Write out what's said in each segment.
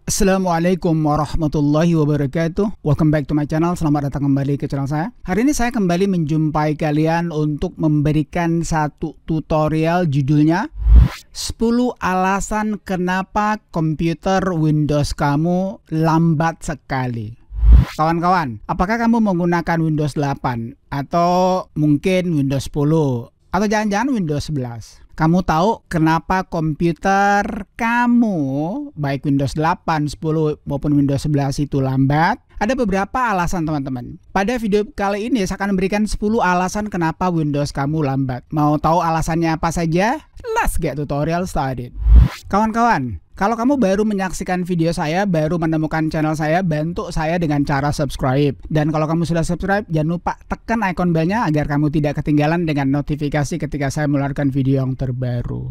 Assalamualaikum warahmatullahi wabarakatuh. Welcome back to my channel. Selamat datang kembali ke channel saya. Hari ini saya kembali menjumpai kalian untuk memberikan satu tutorial judulnya 10 alasan kenapa komputer Windows kamu lambat sekali. Kawan-kawan, apakah kamu menggunakan Windows 8 atau mungkin Windows 10 atau jangan-jangan Windows 11? Kamu tahu kenapa komputer kamu, baik Windows 8, 10 maupun Windows 11 itu lambat? Ada beberapa alasan teman-teman. Pada video kali ini saya akan memberikan 10 alasan kenapa Windows kamu lambat. Mau tahu alasannya apa saja? Let's get tutorial started. Kawan-kawan, kalau kamu baru menyaksikan video saya, baru menemukan channel saya, bantu saya dengan cara subscribe. Dan kalau kamu sudah subscribe, jangan lupa tekan icon belnya agar kamu tidak ketinggalan dengan notifikasi ketika saya mengeluarkan video yang terbaru.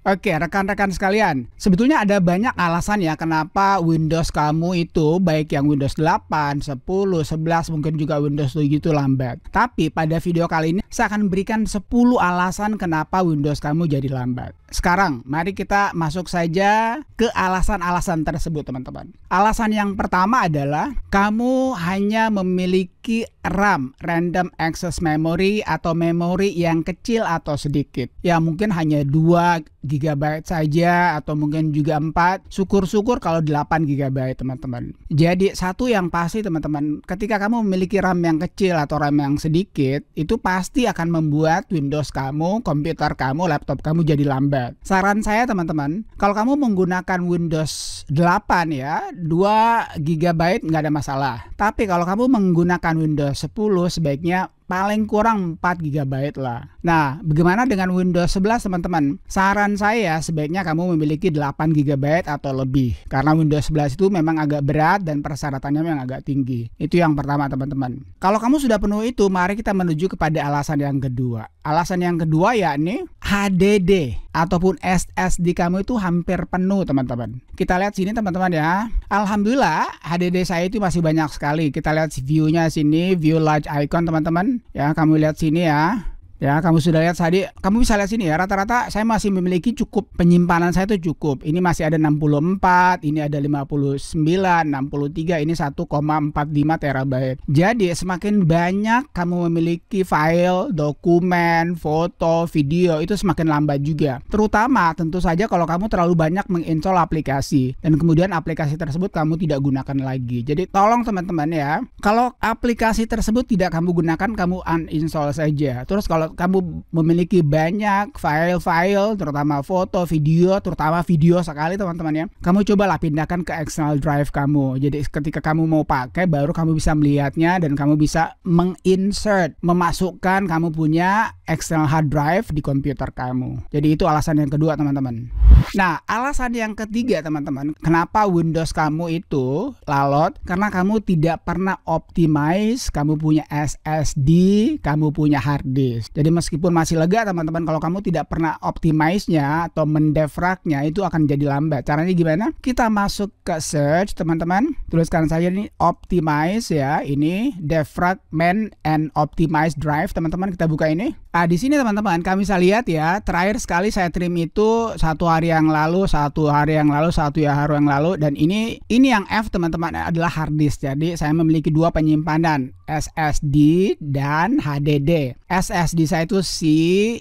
Oke, rekan-rekan sekalian, sebetulnya ada banyak alasan ya kenapa Windows kamu itu, baik yang Windows 8, 10, 11, mungkin juga Windows 7 itu lambat. Tapi pada video kali ini, saya akan memberikan 10 alasan kenapa Windows kamu jadi lambat. Sekarang, mari kita masuk saja ke alasan-alasan tersebut teman-teman. Alasan yang pertama adalah kamu hanya memiliki RAM, Random Access Memory, atau memori yang kecil atau sedikit. Ya mungkin hanya 2 GB saja atau mungkin juga 4. Syukur-syukur kalau 8 GB teman-teman. Jadi satu yang pasti teman-teman, ketika kamu memiliki RAM yang kecil atau RAM yang sedikit, itu pasti akan membuat Windows kamu, komputer kamu, laptop kamu jadi lambat. Saran saya teman-teman, kalau kamu menggunakan Windows 8 ya, 2 GB nggak ada masalah. Tapi kalau kamu menggunakan Windows 10 sebaiknya paling kurang 4 GB lah. Nah, bagaimana dengan Windows 11 teman-teman? Saran saya sebaiknya kamu memiliki 8 GB atau lebih. Karena Windows 11 itu memang agak berat dan persyaratannya memang agak tinggi. Itu yang pertama teman-teman. Kalau kamu sudah penuh itu, mari kita menuju kepada alasan yang kedua. Alasan yang kedua yakni HDD ataupun SSD kamu itu hampir penuh teman-teman. Kita lihat sini teman-teman ya. Alhamdulillah HDD saya itu masih banyak sekali. Kita lihat view-nya sini, view large icon teman-teman. Ya, kamu lihat sini ya. Ya, kamu sudah lihat tadi, kamu bisa lihat sini ya, rata-rata saya masih memiliki cukup, penyimpanan saya itu cukup. Ini masih ada 64, ini ada 59, 63, ini 1,45 terabyte. Jadi semakin banyak kamu memiliki file, dokumen, foto, video, itu semakin lambat juga. Terutama tentu saja kalau kamu terlalu banyak menginstall aplikasi dan kemudian aplikasi tersebut kamu tidak gunakan lagi. Jadi tolong teman-teman ya, kalau aplikasi tersebut tidak kamu gunakan, kamu uninstall saja. Terus kalau kamu memiliki banyak file-file, terutama foto, video, terutama video sekali teman-teman ya, kamu cobalah pindahkan ke external drive kamu. Jadi ketika kamu mau pakai, baru kamu bisa melihatnya dan kamu bisa menginsert, memasukkan kamu punya external hard drive di komputer kamu. Jadi itu alasan yang kedua teman-teman. Nah, alasan yang ketiga teman-teman, kenapa Windows kamu itu lalot? Karena kamu tidak pernah optimize, kamu punya SSD, kamu punya hard disk. Jadi meskipun masih lega teman-teman, kalau kamu tidak pernah optimize-nya atau mendefragnya, itu akan jadi lambat. Caranya gimana? Kita masuk ke search teman-teman, tuliskan saja ini optimize ya, ini defragment and optimize drive teman-teman. Kita buka ini. Di sini teman-teman kami bisa lihat ya, terakhir sekali saya trim itu 1 hari yang lalu, 1 hari yang lalu, 1 hari yang lalu, dan ini yang F teman-teman adalah hard disk. Jadi saya memiliki 2 penyimpanan, SSD dan HDD. SSD saya itu C,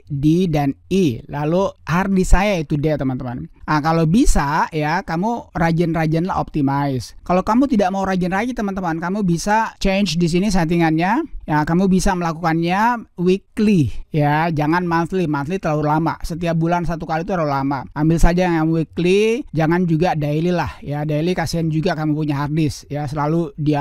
D, dan E. Lalu hard disk saya itu D teman-teman. Nah, kalau bisa ya kamu rajin-rajinlah optimize. Kalau kamu tidak mau rajin-rajin teman-teman, kamu bisa change di sini settingannya. Ya, kamu bisa melakukannya weekly ya, jangan monthly. Monthly terlalu lama. Setiap bulan 1 kali itu terlalu lama. Ambil saja yang weekly, jangan juga daily lah ya. Daily kasihan juga kamu punya hard disk ya, selalu di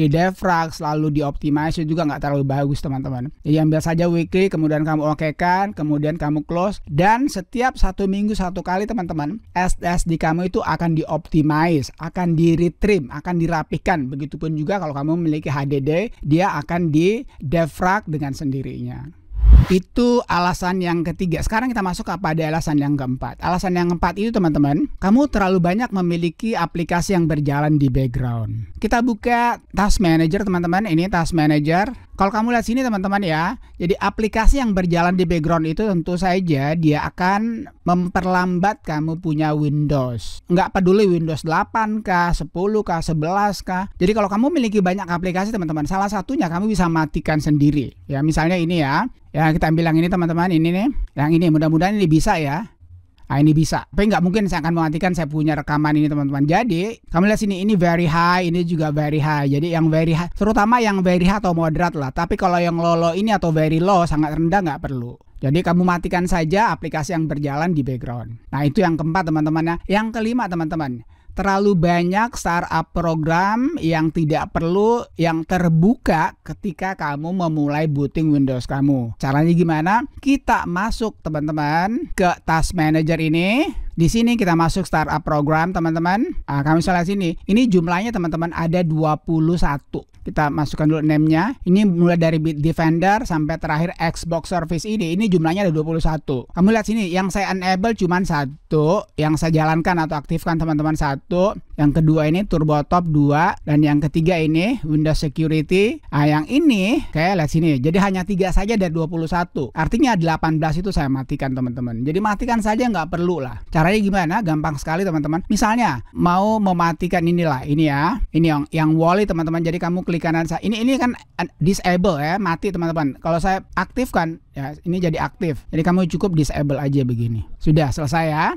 defrag, selalu dioptimize, itu juga nggak terlalu bagus teman-teman. Jadi ambil saja weekly, kemudian kamu okekan, kemudian kamu close, dan setiap 1 minggu 1 kali teman-teman, SSD kamu itu akan dioptimize, akan di-retrim, akan dirapihkan. Begitupun juga kalau kamu memiliki HDD, dia akan di-defrag dengan sendirinya. Itu alasan yang ketiga. Sekarang kita masuk kepada alasan yang keempat. Alasan yang keempat itu teman-teman, kamu terlalu banyak memiliki aplikasi yang berjalan di background. Kita buka Task Manager teman-teman. Ini Task Manager. Kalau kamu lihat sini teman-teman ya, jadi aplikasi yang berjalan di background itu tentu saja dia akan memperlambat kamu punya Windows. Nggak peduli Windows 8K, 10K, 11K. Jadi kalau kamu memiliki banyak aplikasi teman-teman, salah satunya kamu bisa matikan sendiri. Ya misalnya ini ya, kita ambil yang ini teman-teman, ini nih. Yang ini mudah-mudahan ini bisa ya. Nah ini bisa, tapi nggak mungkin saya akan mematikan saya punya rekaman ini teman-teman. Jadi kamu lihat sini, ini very high, ini juga very high. Jadi yang very high, terutama yang very high atau moderate lah. Tapi kalau yang low ini atau very low, sangat rendah nggak perlu. Jadi kamu matikan saja aplikasi yang berjalan di background. Nah itu yang keempat teman-teman ya. Yang kelima teman-teman, terlalu banyak startup program yang tidak perlu yang terbuka ketika kamu memulai booting Windows kamu. Caranya gimana? Kita masuk teman-teman ke Task Manager ini. Di sini kita masuk startup program teman-teman. Kami lihat sini. Ini jumlahnya teman-teman ada 21. Kita masukkan dulu name-nya. Ini mulai dari Bitdefender sampai terakhir Xbox Service ini. Ini jumlahnya ada 21. Kamu lihat sini, yang saya enable cuma 1, yang saya jalankan atau aktifkan teman-teman 1. Yang kedua ini TurboTop 2, dan yang ketiga ini Windows Security. Yang ini kayak lihat sini. Jadi hanya 3 saja dari 21. Artinya 18 itu saya matikan teman-teman. Jadi matikan saja nggak perlu lah. Caranya gimana? Gampang sekali teman-teman. Misalnya mau mematikan inilah, ini ya. Ini yang Wally teman-teman. Jadi kamu klik kanan saya. Ini kan disable ya, mati teman-teman. Kalau saya aktifkan ya, ini jadi aktif. Jadi kamu cukup disable aja begini. Sudah selesai ya.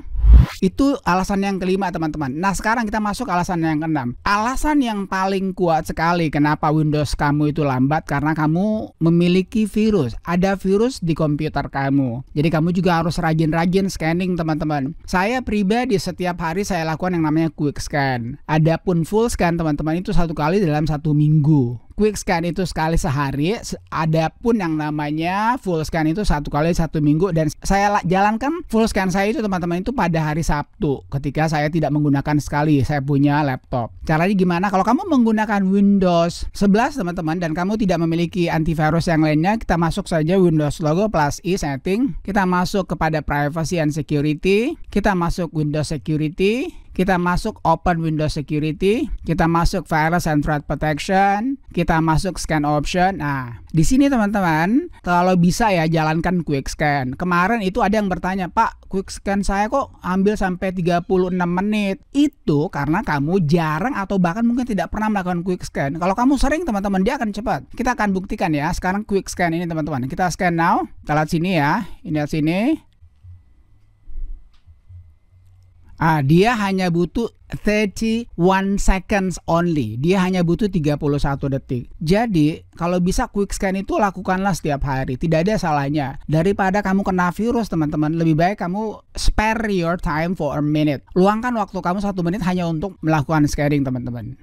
Itu alasan yang kelima teman-teman. Nah sekarang kita masuk alasan yang keenam. Alasan yang paling kuat sekali kenapa Windows kamu itu lambat, karena kamu memiliki virus. Ada virus di komputer kamu. Jadi kamu juga harus rajin-rajin scanning teman-teman. Saya pribadi setiap hari saya lakukan yang namanya quick scan. Adapun full scan teman-teman itu 1 kali dalam 1 minggu. Quick scan itu sekali sehari, adapun yang namanya full scan itu 1 kali 1 minggu. Dan saya jalankan full scan saya itu teman-teman itu pada hari Sabtu ketika saya tidak menggunakan sekali, saya punya laptop. Caranya gimana? Kalau kamu menggunakan Windows 11 teman-teman dan kamu tidak memiliki antivirus yang lainnya, kita masuk saja Windows logo plus I setting, kita masuk kepada privacy and security, kita masuk Windows security, kita masuk Open Windows Security, kita masuk Virus and Threat Protection, kita masuk Scan Option. Nah, di sini teman-teman, kalau bisa ya jalankan Quick Scan. Kemarin itu ada yang bertanya, Pak, Quick Scan saya kok ambil sampai 36 menit. Itu karena kamu jarang atau bahkan mungkin tidak pernah melakukan Quick Scan. Kalau kamu sering teman-teman, dia akan cepat. Kita akan buktikan ya. Sekarang Quick Scan ini teman-teman. Kita scan now. Kita lihat sini ya. Ini lihat sini. Dia hanya butuh 31 seconds only. Dia hanya butuh 31 detik. Jadi kalau bisa quick scan itu lakukanlah setiap hari. Tidak ada salahnya. Daripada kamu kena virus teman-teman, lebih baik kamu spare your time for a minute. Luangkan waktu kamu 1 menit hanya untuk melakukan scanning teman-teman.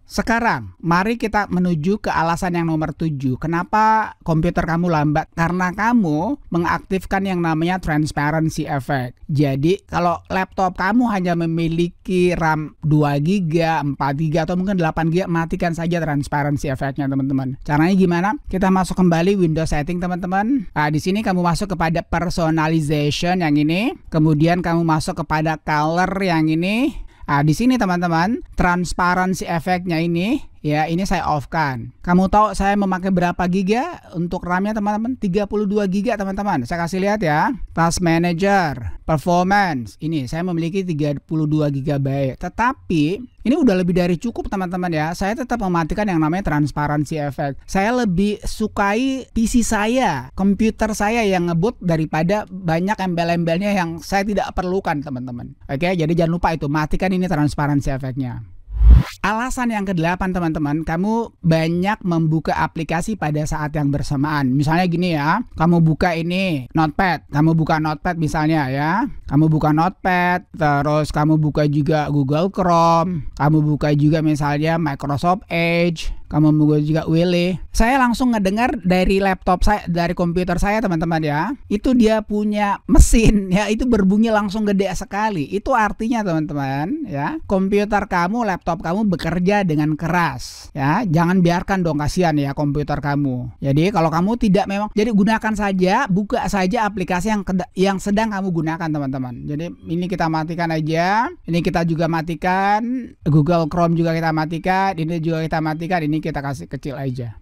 Sekarang, mari kita menuju ke alasan yang nomor 7. Kenapa komputer kamu lambat? Karena kamu mengaktifkan yang namanya transparency effect. Jadi, kalau laptop kamu hanya memiliki RAM 2GB, 4GB, atau mungkin 8GB, matikan saja transparency effect-nya, teman-teman. Caranya gimana? Kita masuk kembali Windows setting, teman-teman. Di sini kamu masuk kepada personalization yang ini. Kemudian kamu masuk kepada color yang ini. Di sini teman-teman, transparency efeknya ini, ya ini saya off-kan. Kamu tahu saya memakai berapa giga untuk RAM-nya teman-teman? 32 giga teman-teman. Saya kasih lihat ya. Task Manager, Performance. Ini saya memiliki 32 GB. Tetapi ini udah lebih dari cukup teman-teman ya. Saya tetap mematikan yang namanya transparency effect. Saya lebih sukai PC saya, komputer saya yang ngebut daripada banyak embel-embelnya yang saya tidak perlukan teman-teman. Oke, jadi jangan lupa itu, matikan ini transparency effect-nya. Alasan yang ke-8 teman-teman, kamu banyak membuka aplikasi pada saat yang bersamaan. Misalnya gini ya, kamu buka ini Notepad, kamu buka Notepad misalnya ya. Kamu buka Notepad, terus kamu buka juga Google Chrome, kamu buka juga misalnya Microsoft Edge, kamu buka juga Willy. Saya langsung ngedengar dari laptop saya, dari komputer saya teman-teman ya. Itu dia punya mesin ya, itu berbunyi langsung gede sekali. Itu artinya teman-teman ya, komputer kamu, laptop kamu bekerja dengan keras ya. Jangan biarkan dong, kasihan ya komputer kamu. Jadi kalau kamu tidak memang, jadi gunakan saja, buka saja aplikasi yang sedang kamu gunakan teman-teman. Jadi ini kita matikan aja. Ini kita juga matikan. Google Chrome juga kita matikan. Ini juga kita matikan. Ini kita kasih kecil aja.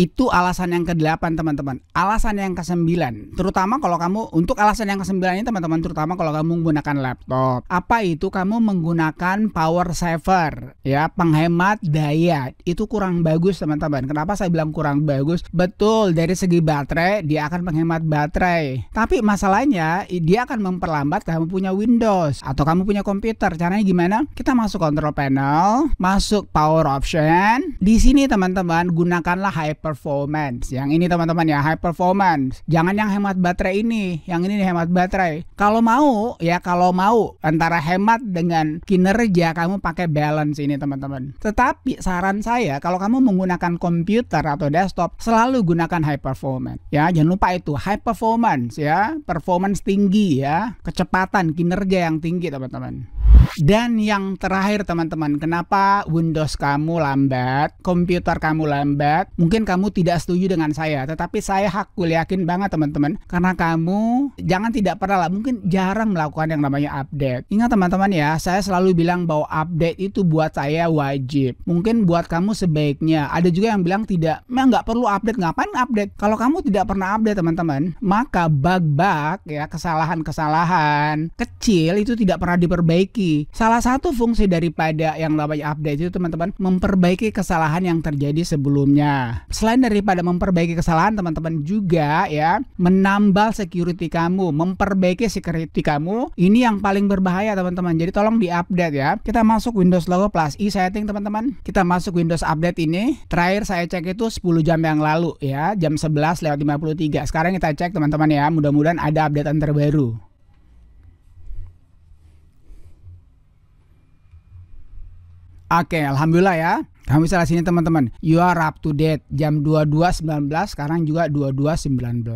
Itu alasan yang ke-8 teman-teman. Alasan yang ke-9, terutama kalau kamu, untuk alasan yang ke-9 ini teman-teman, terutama kalau kamu menggunakan laptop. Apa itu? Kamu menggunakan power saver, ya, penghemat daya. Itu kurang bagus teman-teman. Kenapa saya bilang kurang bagus? Betul, dari segi baterai dia akan menghemat baterai. Tapi masalahnya dia akan memperlambat kamu punya Windows atau kamu punya komputer. Caranya gimana? Kita masuk control panel, masuk power option. Di sini teman-teman gunakanlah high performance. Yang ini teman-teman ya, high performance. Jangan yang hemat baterai ini. Yang ini hemat baterai. Kalau mau ya, kalau mau antara hemat dengan kinerja, kamu pakai balance ini teman-teman. Tetapi saran saya, kalau kamu menggunakan komputer atau desktop, selalu gunakan high performance. Ya, jangan lupa itu high performance ya, performance tinggi ya, kecepatan, kinerja yang tinggi teman-teman. Dan yang terakhir teman-teman, kenapa Windows kamu lambat, komputer kamu lambat? Mungkin kamu tidak setuju dengan saya, tetapi saya hakul yakin banget teman-teman, karena kamu jangan tidak pernah lah, mungkin jarang melakukan yang namanya update. Ingat teman-teman ya, saya selalu bilang bahwa update itu buat saya wajib. Mungkin buat kamu sebaiknya. Ada juga yang bilang tidak, nggak perlu update. Ngapain update? Kalau kamu tidak pernah update teman-teman, maka bug-bug ya, kesalahan-kesalahan kecil itu tidak pernah diperbaiki. Salah satu fungsi daripada yang namanya update itu teman-teman, memperbaiki kesalahan yang terjadi sebelumnya. Selain daripada memperbaiki kesalahan teman-teman, juga ya menambal security kamu, memperbaiki security kamu. Ini yang paling berbahaya teman-teman. Jadi tolong diupdate ya. Kita masuk Windows Logo Plus setting teman-teman. Kita masuk Windows Update ini. Terakhir saya cek itu 10 jam yang lalu ya, jam 11:53. Sekarang kita cek teman-teman ya, mudah-mudahan ada updatean terbaru. Oke, alhamdulillah ya. Kamu bisa lihat sini teman-teman. You are up to date. Jam 22.19, sekarang juga 22.19.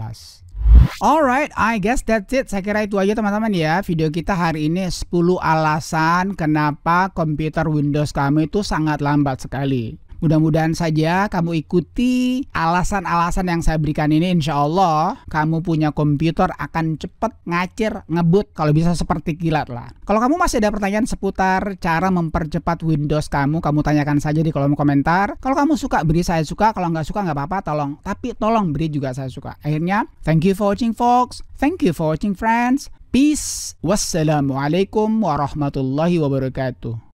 Alright, I guess that's it. Saya kira itu aja teman-teman ya. Video kita hari ini 10 alasan kenapa komputer Windows kamu itu sangat lambat sekali. Mudah-mudahan saja kamu ikuti alasan-alasan yang saya berikan ini. Insya Allah kamu punya komputer akan cepet, ngacir, ngebut, kalau bisa seperti kilat lah. Kalau kamu masih ada pertanyaan seputar cara mempercepat Windows kamu tanyakan saja di kolom komentar. Kalau kamu suka, beri saya suka. Kalau nggak suka nggak apa-apa, tapi tolong beri juga saya suka. Akhirnya, thank you for watching folks. Thank you for watching friends. Peace. Wassalamualaikum warahmatullahi wabarakatuh.